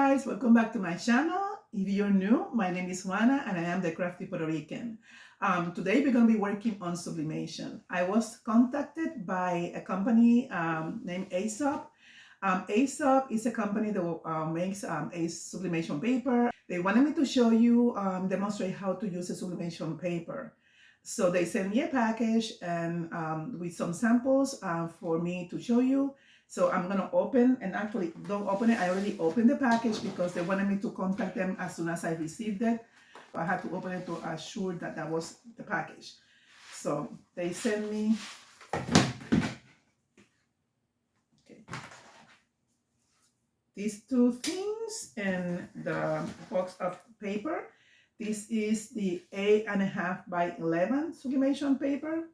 guys, welcome back to my channel. If you're new, my name is Juana and I am the crafty Puerto Rican. Today we're going to be working on sublimation. I was contacted by a company named a-sub. a-sub is a company that makes a sublimation paper. They wanted me to show you, demonstrate how to use a sublimation paper. So they sent me a package and with some samples for me to show you. So I'm gonna open, and actually don't open it, I already opened the package because they wanted me to contact them as soon as I received it. I had to open it to assure that that was the package. So they sent me, okay, these two things and the box of paper. This is the 8.5 by 11 sublimation paper.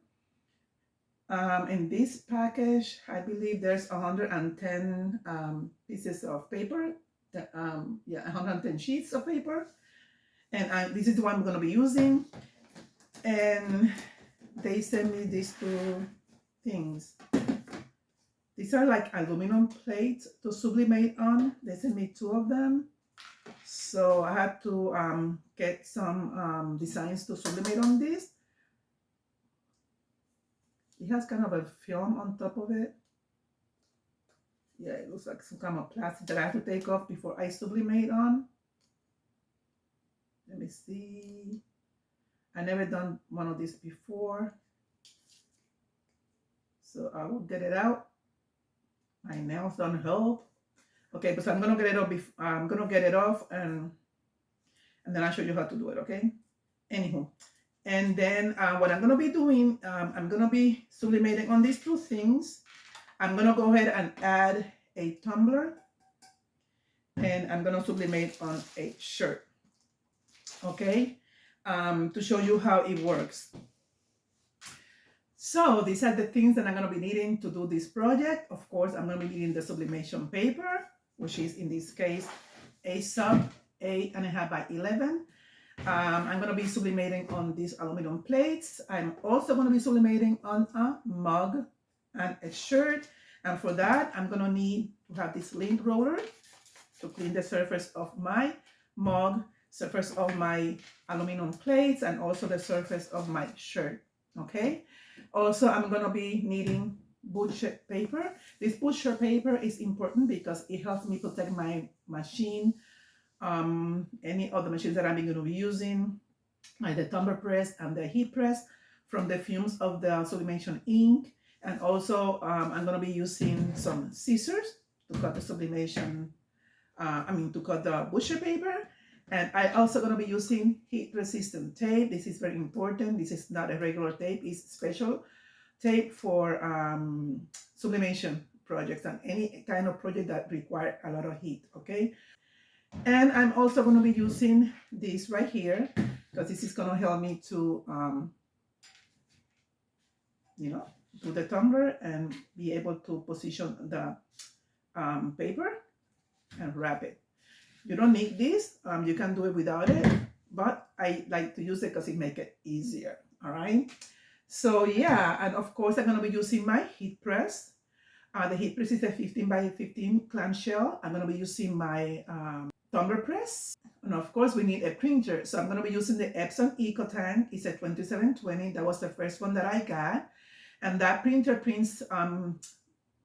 In this package, I believe there's 110 pieces of paper, 110 sheets of paper. And this is the one I'm going to be using. And they sent me these two things. These are like aluminum plates to sublimate on. They sent me two of them. So I had to get some designs to sublimate on this. It has kind of a film on top of it. Yeah, it looks like some kind of plastic that I have to take off before I sublimate on. Let me see. I never done one of these before. So I will get it out. My nails don't help. Okay, but so I'm gonna get it off. I'm gonna get it off and then I'll show you how to do it. Okay. Anywho. And then what I'm going to be doing, I'm going to be sublimating on these two things. I'm going to go ahead and add a tumbler. And I'm going to sublimate on a shirt. Okay? To show you how it works. So these are the things that I'm going to be needing to do this project. Of course, I'm going to be needing the sublimation paper, which is in this case a-sub 8.5 by 11. I'm going to be sublimating on these aluminum plates. I'm also going to be sublimating on a mug and a shirt. And for that, I'm going to need to have this lint roller to clean the surface of my mug, surface of my aluminum plates, and also the surface of my shirt. Okay. Also, I'm going to be needing butcher paper. This butcher paper is important because it helps me protect my machine, any of the machines that I'm going to be using, like the tumbler press and the heat press, from the fumes of the sublimation ink. And also I'm going to be using some scissors to cut the sublimation, to cut the butcher paper. And I also going to be using heat resistant tape. This is very important. This is not a regular tape, it's special tape for sublimation projects and any kind of project that require a lot of heat. Okay. And I'm also going to be using this right here because this is going to help me to, do the tumbler and be able to position the paper and wrap it. You don't need this. You can do it without it, but I like to use it because it makes it easier. All right. So yeah, and of course I'm going to be using my heat press. The heat press is a 15 by 15 clamshell. I'm going to be using my tumbler press, and of course we need a printer. So I'm going to be using the Epson EcoTank. It's a 2720. That was the first one that I got, and that printer prints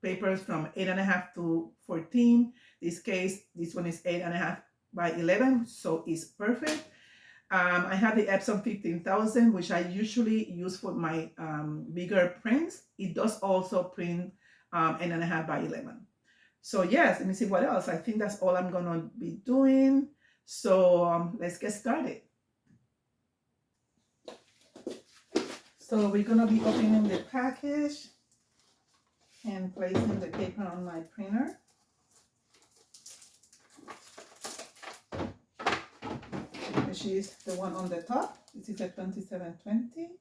papers from 8.5 to 14. This case, this one is 8.5 by 11, so it's perfect. I have the Epson 15,000, which I usually use for my bigger prints. It does also print 8.5 by 11. So yes, let me see what else. I think that's all I'm going to be doing. So let's get started. So we're going to be opening the package and placing the paper on my printer. Which is the one on the top. This is a 2720.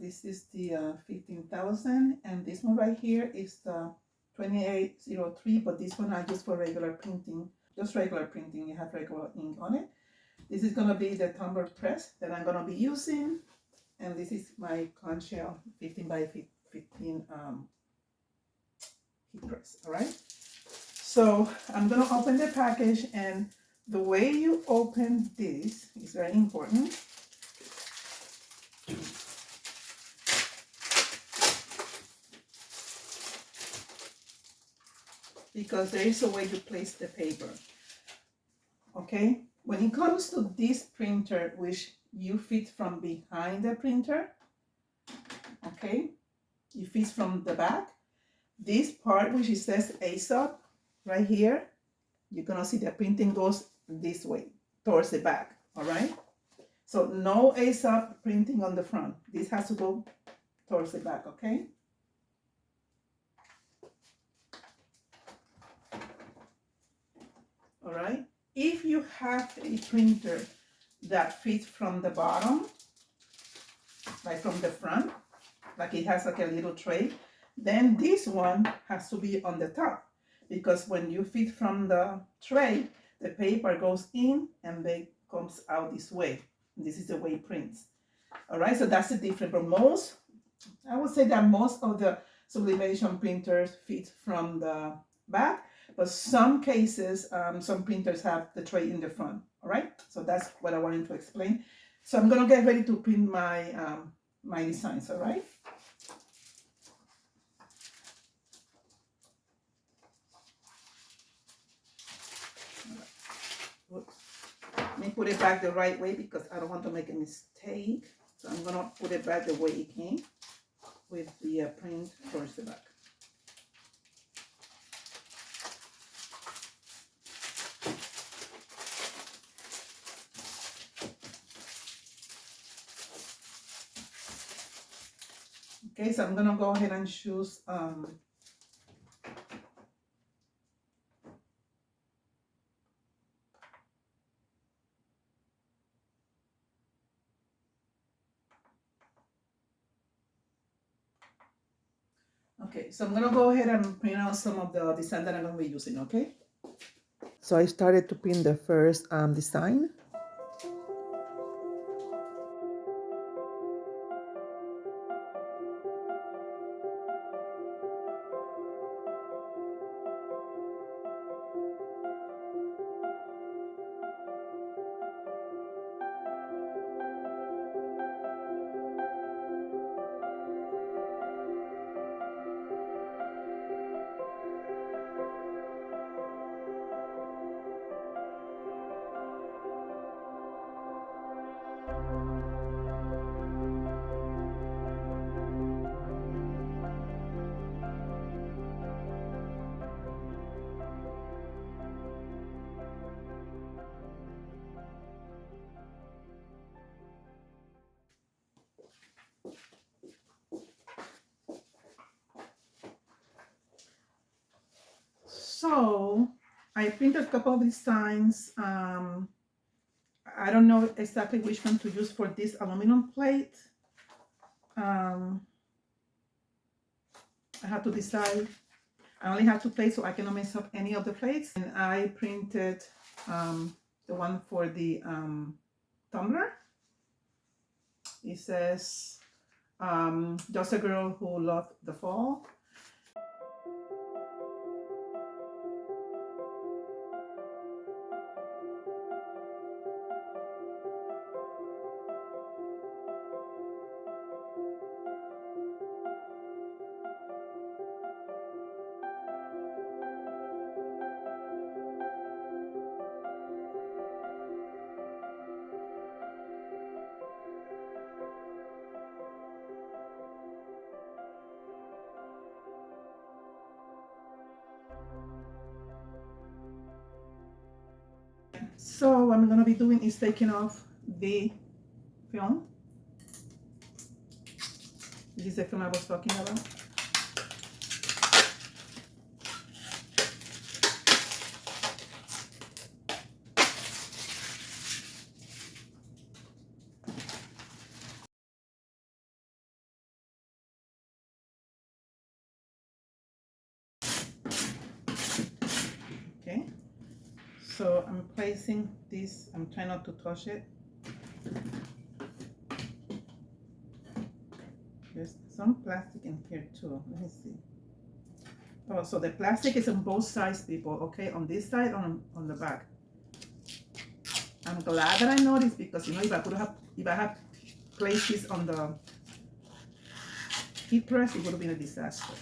This is the 15,000. And this one right here is the 2803, but this one I use for regular printing, just regular printing. It has regular ink on it. This is going to be the tumbler press that I'm going to be using, and this is my clamshell 15 by 15 heat press. All right. So I'm gonna open the package, and the way you open this is very important. Because there is a way to place the paper. Okay, when it comes to this printer, which you fit from behind the printer, okay, you fit from the back. This part, which it says a-sub right here, you're gonna see the printing goes this way towards the back. All right, so no a-sub printing on the front. This has to go towards the back. Okay. All right, if you have a printer that fits from the bottom, like from the front, like it has like a little tray, then this one has to be on the top, because when you fit from the tray, the paper goes in and then comes out this way. This is the way it prints. All right, so that's the difference. But most, I would say that most of the sublimation printers fit from the back, but some cases, some printers have the tray in the front. All right, so that's what I wanted to explain. So I'm gonna get ready to print my my designs. All right. Oops. Let me put it back the right way because I don't want to make a mistake. So I'm gonna put it back the way it came, with the print towards the back. Okay, so I'm gonna go ahead and choose okay, so I'm gonna go ahead and print out some of the design that I'm gonna be using. Okay, so I started to print the first design. So I printed a couple of designs. I don't know exactly which one to use for this aluminum plate. I have to decide. I only have 2 plates, so I cannot mess up any of the plates. And I printed the one for the tumbler. It says, just a girl who loved the fall. So what I'm gonna be doing is taking off the film. This is the film I was talking about. Okay, so I'm placing this, I'm trying not to touch it. There's some plastic in here too. Let me see. Oh, so the plastic is on both sides, people, okay? On this side, on the back. I'm glad that I noticed, because you know, if I had placed this on the heat press, it would have been a disaster.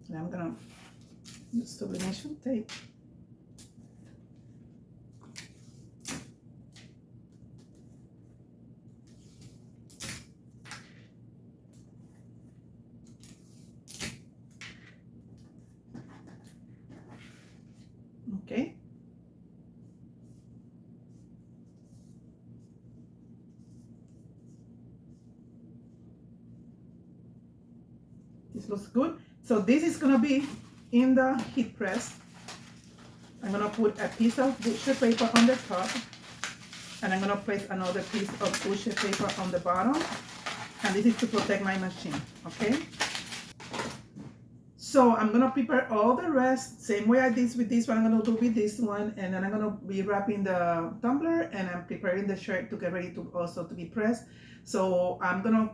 And I'm gonna use sublimation tape. Okay. This looks good. So this is gonna be in the heat press. I'm gonna put a piece of butcher paper on the top, and I'm gonna place another piece of butcher paper on the bottom, and this is to protect my machine, okay? So I'm gonna prepare all the rest, same way I did with this one, I'm gonna do with this one, and then I'm gonna be wrapping the tumbler, and I'm preparing the shirt to get ready to also to be pressed. So I'm gonna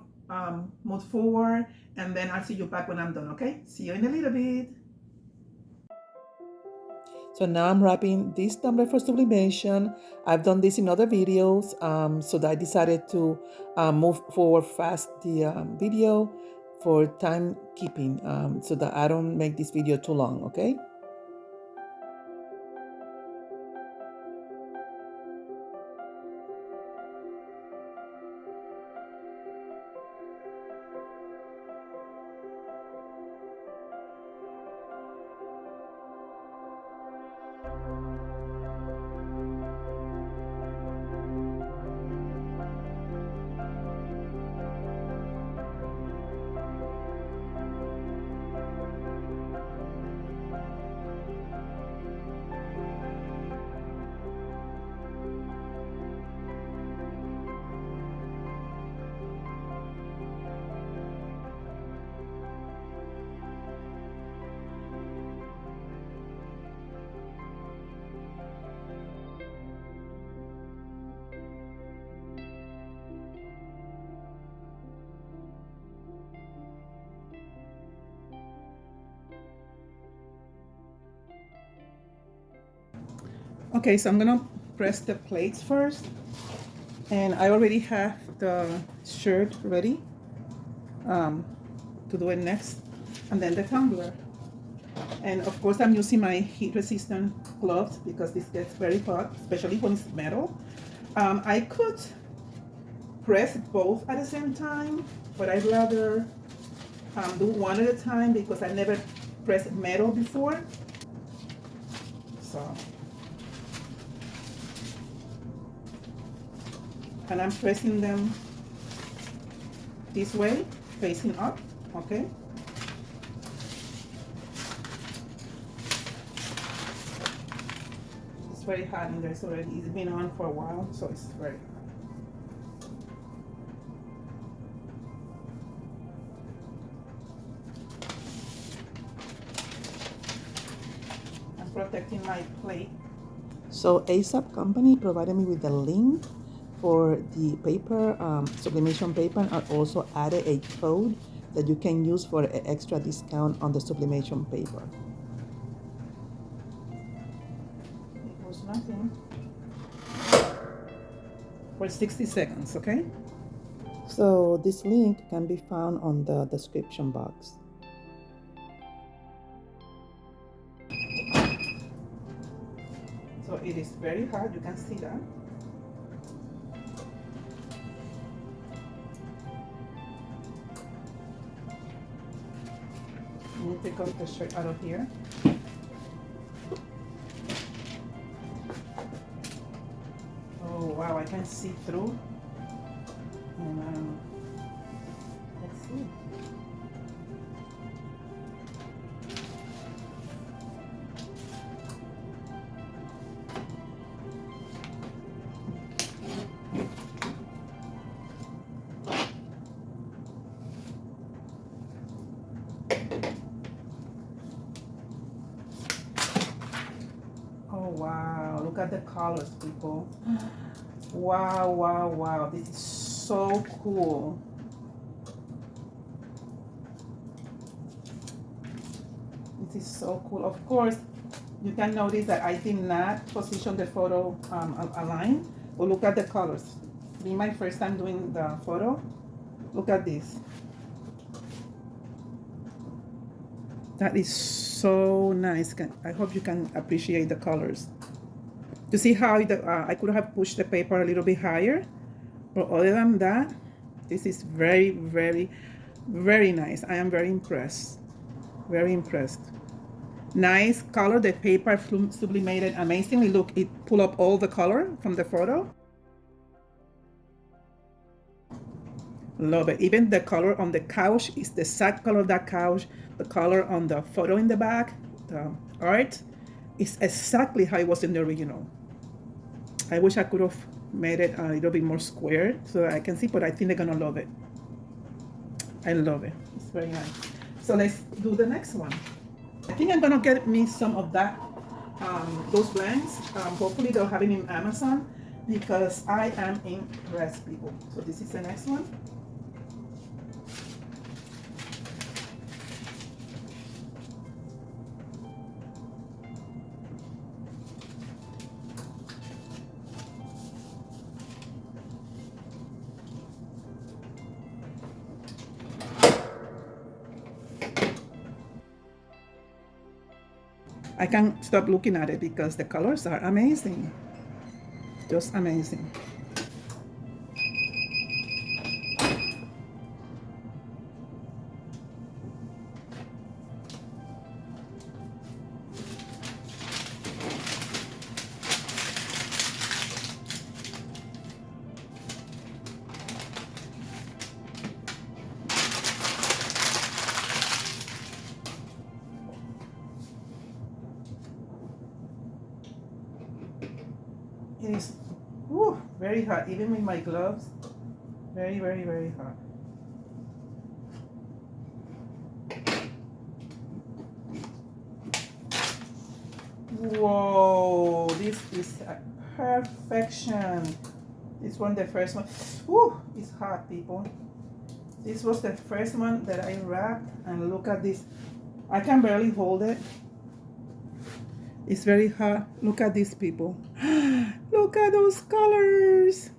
move forward, and then I'll see you back when I'm done, okay? See you in a little bit. So now I'm wrapping this tumbler for sublimation. I've done this in other videos, so that I decided to move forward fast the video for time keeping, so that I don't make this video too long, okay? Okay, so I'm gonna press the plates first, and I already have the shirt ready to do it next, and then the tumbler. And of course I'm using my heat resistant gloves because this gets very hot, especially when it's metal. I could press both at the same time, but I'd rather do one at a time because I never pressed metal before. So, and I'm pressing them this way, facing up, okay? It's very hot in there, so it's been on for a while, so it's very hot. I'm protecting my plate. So a-sub company provided me with the link for the paper, sublimation paper, and also added a code that you can use for an extra discount on the sublimation paper. It was nothing. For 60 seconds, okay? So this link can be found on the description box. So it is very hard, you can see that. Let me take off the shirt out of here. Oh wow, I can see through. And let's see. Wow, look at the colors, people. Wow, wow, wow. This is so cool. This is so cool. Of course, you can notice that I did not position the photo aligned. But look at the colors. This is my first time doing the photo. Look at this. That is so nice. I hope you can appreciate the colors. You see how I could have pushed the paper a little bit higher, but other than that, this is very, very, very nice. I am very impressed. Very impressed. Nice color. The paper sublimated amazingly. Look, it pulled up all the color from the photo. Love it. Even the color on the couch is the exact color of that couch. The color on the photo in the back, the art, is exactly how it was in the original. I wish I could have made it a little bit more square so I can see, but I think they're gonna love it. I love it. It's very nice. So let's do the next one. I think I'm gonna get me some of that, those blanks. Hopefully they'll have it in Amazon because I am impressed, people. So this is the next one. I can't stop looking at it because the colors are amazing. Just amazing. It is very hot, even with my gloves. Very, very, very hot. Whoa, this is a perfection. This one, the first one. It's hot, people. This was the first one that I wrapped, and look at this. I can barely hold it. It's very hot. Look at these, people. Look at those colors.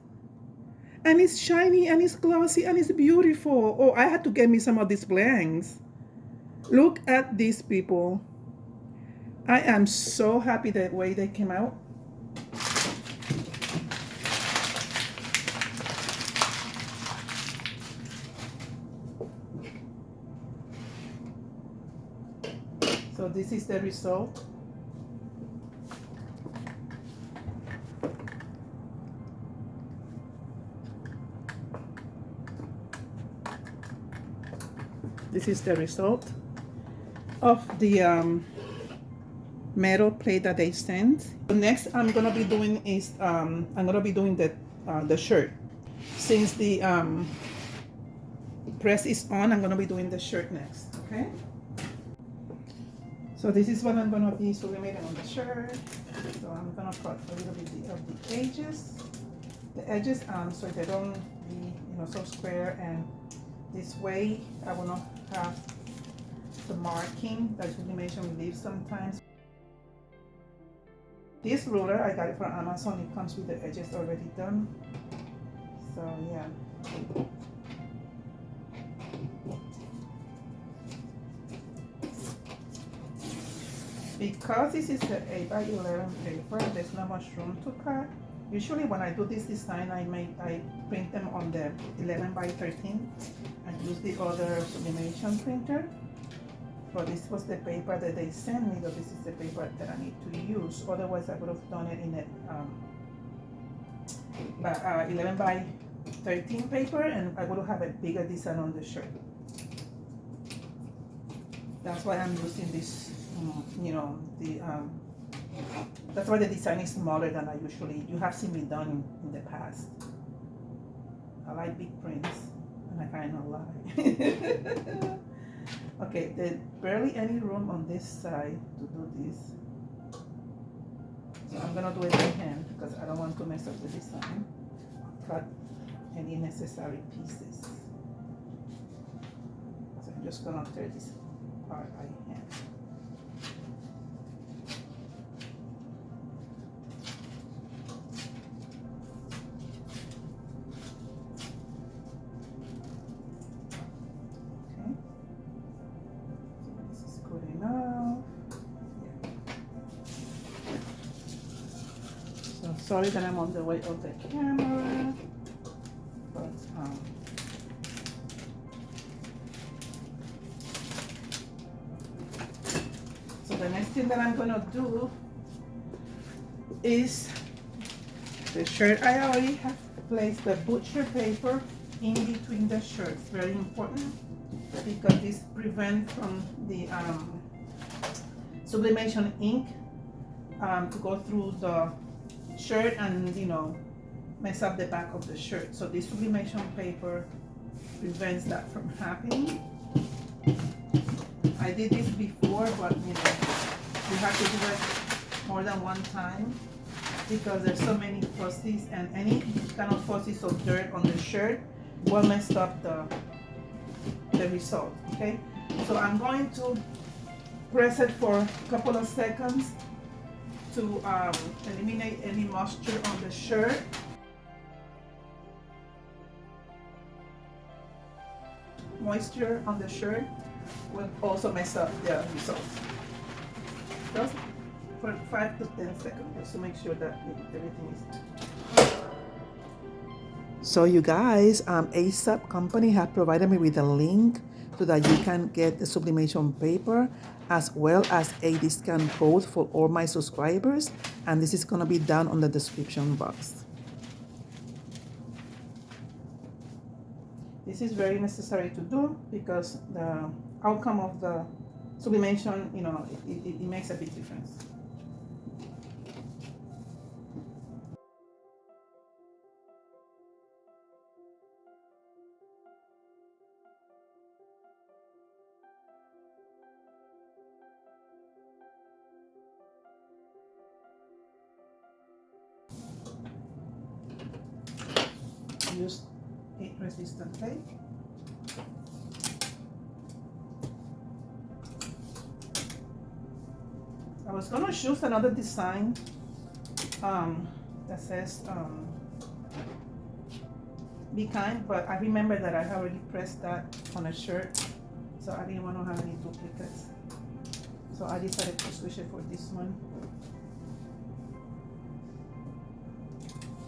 And it's shiny and it's glossy and it's beautiful. Oh, I had to get me some of these blanks. Look at these, people. I am so happy the way they came out. So this is the result. This is the result of the metal plate that they sent. The next I'm gonna be doing is I'm gonna be doing the shirt. Since the press is on, I'm gonna be doing the shirt next. Okay. So this is what I'm gonna be sublimating on the shirt. So I'm gonna cut a little bit of the edges, so they don't be so square, and this way I will not have the marking that sublimation leaves sometimes. This ruler, I got it from Amazon. It comes with the edges already done. So yeah. Because this is the 8x11 paper, there's not much room to cut. Usually when I do this design, I print them on the 11x13 and use the other sublimation printer. But this was the paper that they sent me, but this is the paper that I need to use. Otherwise, I would have done it in a 11x13 paper, and I would have a bigger design on the shirt. That's why I'm using this, that's why the design is smaller than you have seen me done in the past. I like big prints, and I kind of lie. Okay, there's barely any room on this side to do this. So I'm gonna do it by hand because I don't want to mess up the design. Cut any necessary pieces. So I'm just gonna tear this part by hand. Okay. So this is good enough. So sorry that I'm on the way of the camera, but so the next thing that I'm gonna do is the shirt. I already have placed the butcher paper in between the shirts. Very important because this prevents from the sublimation ink to go through the shirt and, you know, mess up the back of the shirt. So this sublimation paper prevents that from happening. I did this before, but you know, you have to do it more than one time because there's so many fuzzies, and any kind of fuzzies of dirt on the shirt will mess up the result. Okay, so I'm going to press it for a couple of seconds to eliminate any moisture on the shirt. Moisture on the shirt will also mess up the results. Just for 5 to 10 seconds, just to make sure that everything is. So you guys, a-sub company have provided me with a link so that you can get the sublimation paper as well as a discount code for all my subscribers, and this is going to be down on the description box. This is very necessary to do because the outcome of the sublimation, you know, it makes a big difference. Use heat resistant tape. I was gonna choose another design that says be kind, but I remember that I already pressed that on a shirt, so I didn't want to have any duplicates. So I decided to switch it for this one.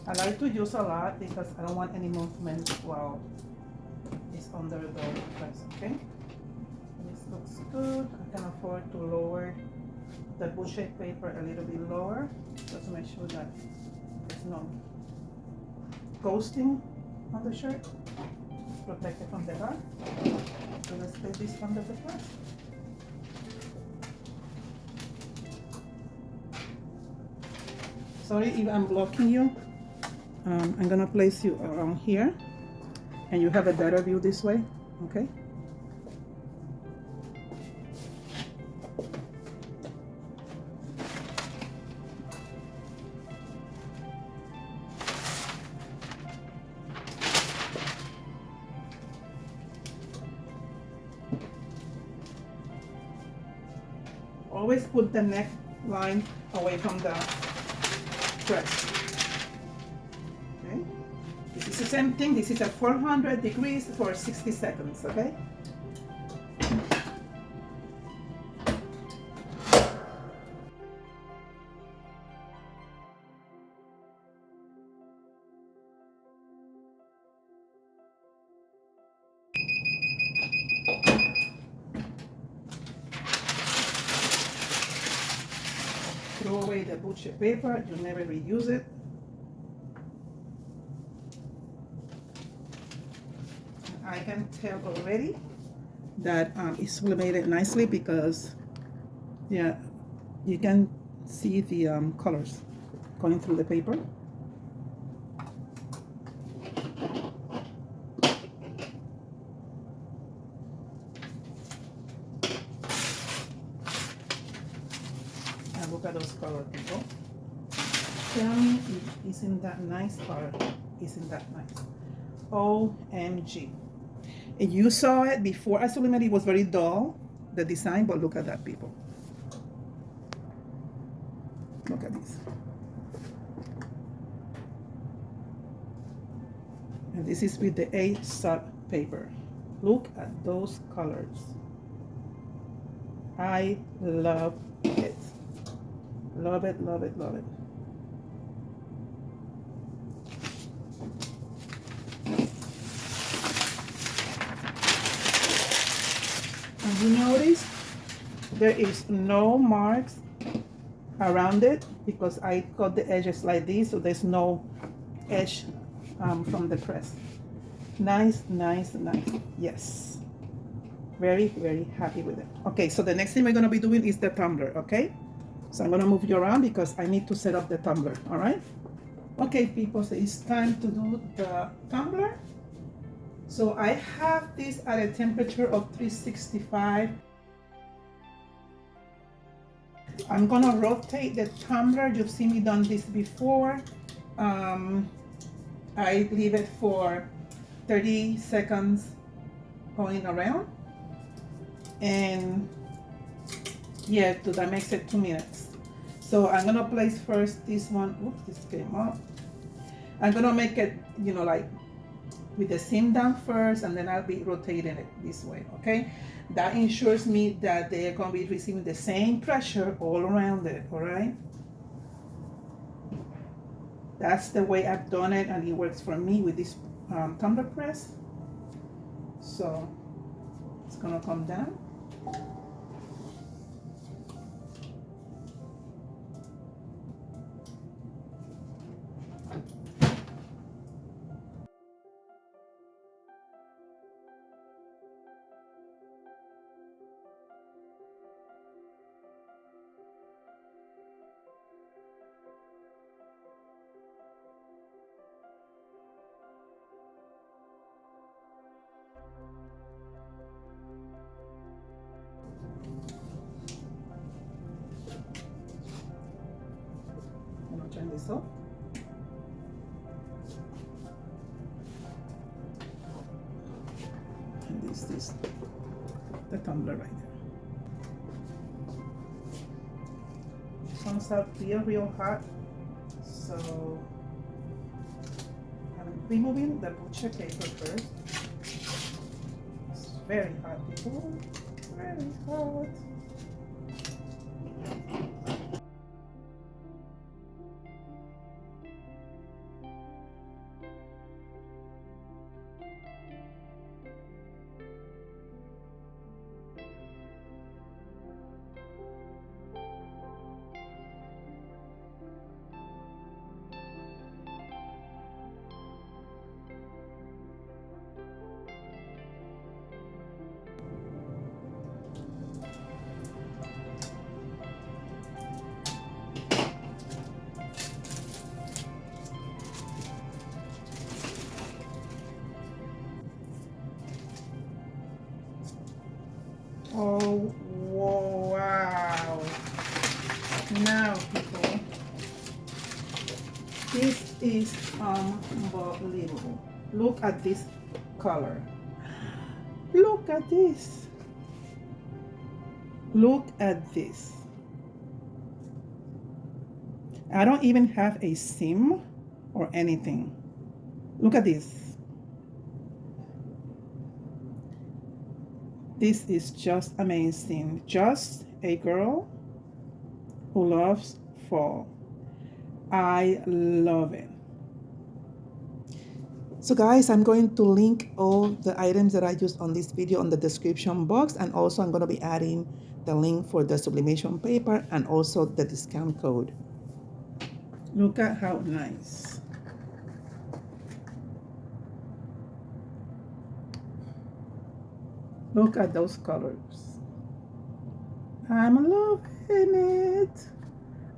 I like to use a lot because I don't want any movement while it's under the press. Okay, this looks good. I can afford to lower the butcher paper a little bit lower just to make sure that there's no ghosting on the shirt. Protect it from the dark. So let's place this under the press. Sorry if I'm blocking you. I'm gonna place you around here and you have a better view this way, okay? Always put the neckline away from the press. This is the same thing. This is at 400 degrees for 60 seconds, okay? Throw away the butcher paper. You never reuse it. I can tell already that it's sublimated nicely because, yeah, you can see the colors going through the paper. And look at those colors, people. Tell me, isn't that nice or isn't that nice? OMG. And you saw it before I sublimated, it was very dull, the design, but look at that, people. Look at this. And this is with the A-sub paper. Look at those colors. I love it. Love it, love it, love it. And you notice there is no marks around it because I cut the edges like this, so there's no edge from the press. Nice, nice, nice. Yes. Very, very happy with it. Okay, so the next thing we're going to be doing is the tumbler, okay? So I'm going to move you around because I need to set up the tumbler, all right? Okay, people, so it's time to do the tumbler. So I have this at a temperature of 365. I'm going to rotate the tumbler. You've seen me done this before. I leave it for 30 seconds going around. And yeah, that makes it 2 minutes. So I'm gonna place first this one. Oops, this came up. I'm gonna make it, you know, like with the seam down first, and then I'll be rotating it this way, okay? That ensures me that they're gonna be receiving the same pressure all around it, all right? That's the way I've done it, and it works for me with this tumbler press. So it's gonna come down. I'm gonna turn this off. And this is the tumbler right there. It comes out real hot. So I'm removing the butcher paper first. It's very hot, people. Very hot. Oh, wow. Now, people, this is unbelievable. Look at this color. Look at this. Look at this. I don't even have a seam or anything. Look at this. This is just amazing. Just a girl who loves fall. I love it. So guys, I'm going to link all the items that I used on this video on the description box, and also I'm going to be adding the link for the sublimation paper and also the discount code. Look at how nice. Look at those colors. I'm loving it.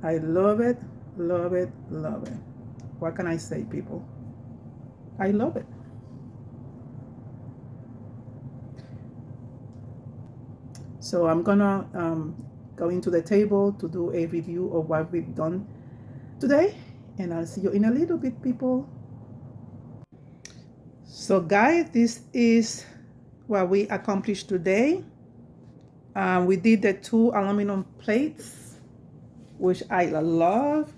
I love it, love it, love it. What can I say, people? I love it. So I'm gonna go into the table to do a review of what we've done today. and I'll see you in a little bit, people. So guys, this is what we accomplished today. We did the 2 aluminum plates, which I love.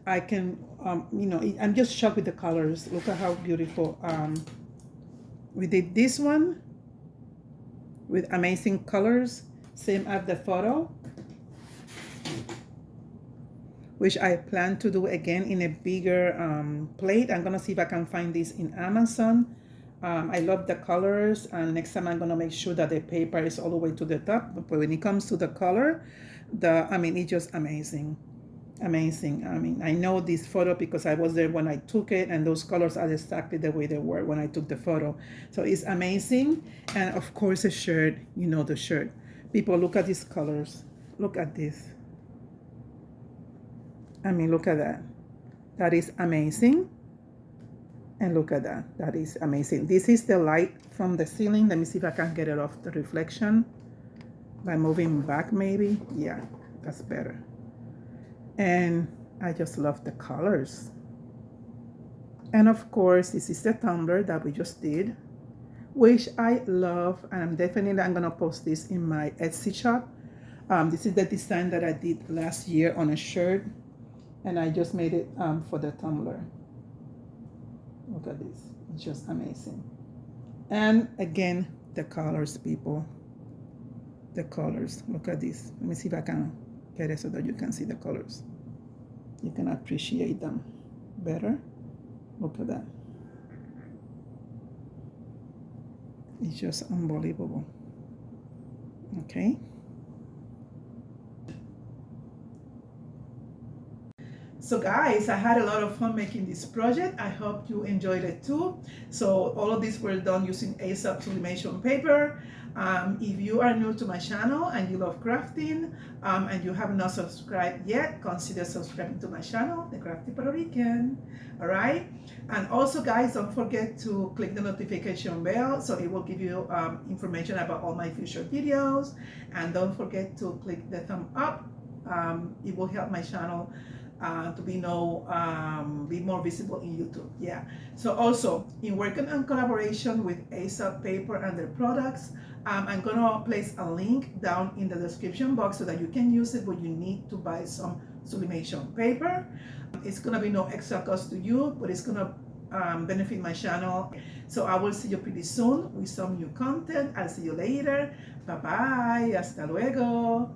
I can, I'm just shocked with the colors. Look at how beautiful. We did this one with amazing colors, same as the photo, which I plan to do again in a bigger plate. I'm gonna see if I can find this in Amazon. I love the colors, and next time I'm gonna make sure that the paper is all the way to the top. But when it comes to the color, it's just amazing. Amazing. I know this photo because I was there when I took it, and those colors are exactly the way they were when I took the photo. So it's amazing. And of course the shirt, the shirt. People, look at these colors. Look at this. Look at that. That is amazing. And look at that. That is amazing. This is the light from the ceiling. Let me see if I can get it off the reflection by moving back maybe. Yeah, that's better. And I just love the colors. And of course, this is the tumbler that we just did, which I love, and I'm gonna post this in my Etsy shop. This is the design that I did last year on a shirt, and I just made it for the tumbler. Look at this, it's just amazing. And again, the colors, people, the colors. Look at this. Let me see if I can get it so that you can see the colors. You can appreciate them better. Look at that. It's just unbelievable. Okay. So guys, I had a lot of fun making this project. I hope you enjoyed it too. So all of these were done using a-subsublimationpaper. paper. If you are new to my channel and you love crafting and you have not subscribed yet, consider subscribing to my channel, The Crafty Puerto Rican. All right. And also guys, don't forget to click the notification bell so it will give you information about all my future videos. And don't forget to click the thumb up. It will help my channel to be more visible in YouTube. Yeah. So also in working on collaboration with a-sub paper and their products, I'm gonna place a link down in the description box so that you can use it when you need to buy some sublimation paper. It's gonna be no extra cost to you, but it's gonna benefit my channel. So I will see you pretty soon with some new content. I'll see you later. Bye bye. Hasta luego.